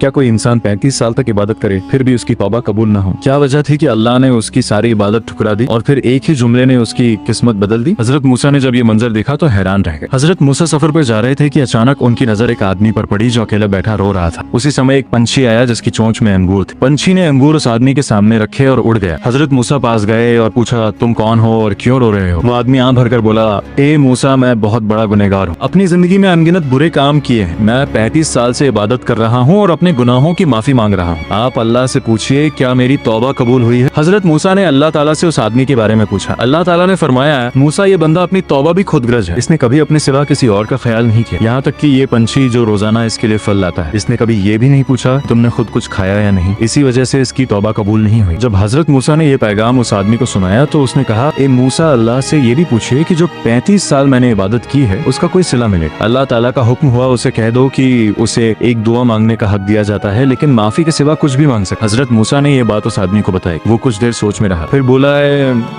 क्या कोई इंसान 35 साल तक इबादत करे फिर भी उसकी तौबा कबूल न हो? क्या वजह थी कि अल्लाह ने उसकी सारी इबादत ठुकरा दी और फिर एक ही जुमले ने उसकी किस्मत बदल दी? हजरत मूसा ने जब ये मंजर देखा तो हैरान रह गए। हजरत मूसा सफर पर जा रहे थे कि अचानक उनकी नजर एक आदमी पर पड़ी जो अकेला बैठा रो रहा था। उसी समय एक पंछी आया जिसकी चोंच में अंगूर थे। पंछी ने अंगूर उस आदमी के सामने रखे और उड़ गया। हजरत मूसा पास गए और पूछा, तुम कौन हो और क्यों रो रहे हो? वो आदमी आंख भरकर बोला, ए मूसा, मैं बहुत बड़ा गुनहगार हूँ। अपनी जिंदगी में अनगिनत बुरे काम किए हैं। मैं 35 साल से इबादत कर रहा हूँ और अपने गुनाहों की माफी मांग रहा हूँ। आप अल्लाह से पूछिए क्या मेरी तौबा कबूल हुई है? हजरत मूसा ने अल्लाह ताला से उस आदमी के बारे में पूछा। अल्लाह ताला ने फरमाया, मूसा, ये बंदा अपनी तौबा भी खुदगर्ज है। इसने कभी अपने सिवा किसी और का ख्याल नहीं किया। यहाँ तक कि ये पंछी जो रोजाना इसके लिए फल लाता है, इसने कभी ये भी नहीं पूछा तुमने खुद कुछ खाया या नहीं। इसी वजह से इसकी तौबा कबूल नहीं हुई। जब हजरत मूसा ने ये पैगाम उस आदमी को सुनाया तो उसने कहा, ए मूसा, अल्लाह से ये भी पूछिए कि जो 35 साल मैंने इबादत की है उसका कोई सिला मिले। अल्लाह ताला का हुक्म हुआ, उसे कह दो कि उसे एक दुआ मांगने का हक दिया जाता है लेकिन माफी के सिवा कुछ भी मांग सकता। हजरत मूसा ने ये बात उस आदमी को बताई। वो कुछ देर सोच में रहा, फिर बोला,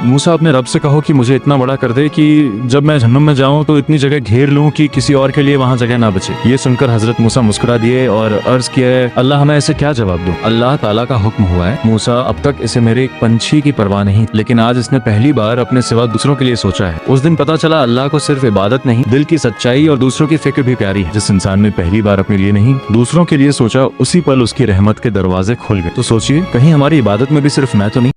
मूसा, अपने रब से कहो कि मुझे इतना बड़ा कर दे कि जब मैं जहन्नुम में जाऊं तो इतनी जगह घेर लूं कि किसी और के लिए वहां जगह ना बचे। ये सुनकर हजरत मूसा मुस्कुरा दिए और अर्ज किया, अल्लाह, मैं ऐसे क्या जवाब दूं? अल्लाह ताला का हुक्म हुआ है, मूसा, अब तक इसे मेरे एक पंछी की परवाह नहीं, लेकिन आज इसने पहली बार अपने सिवा दूसरों के लिए सोचा है। उस दिन पता चला अल्लाह को सिर्फ इबादत नहीं, दिल की सच्चाई और दूसरों की फिक्र भी प्यारी है। जिस इंसान ने पहली बार अपने लिए नहीं दूसरों के लिए सोचा, उसी पल उसकी रहमत के दरवाजे खुल गए। तो सोचिए, कहीं हमारी इबादत में भी सिर्फ मैं तो नहीं।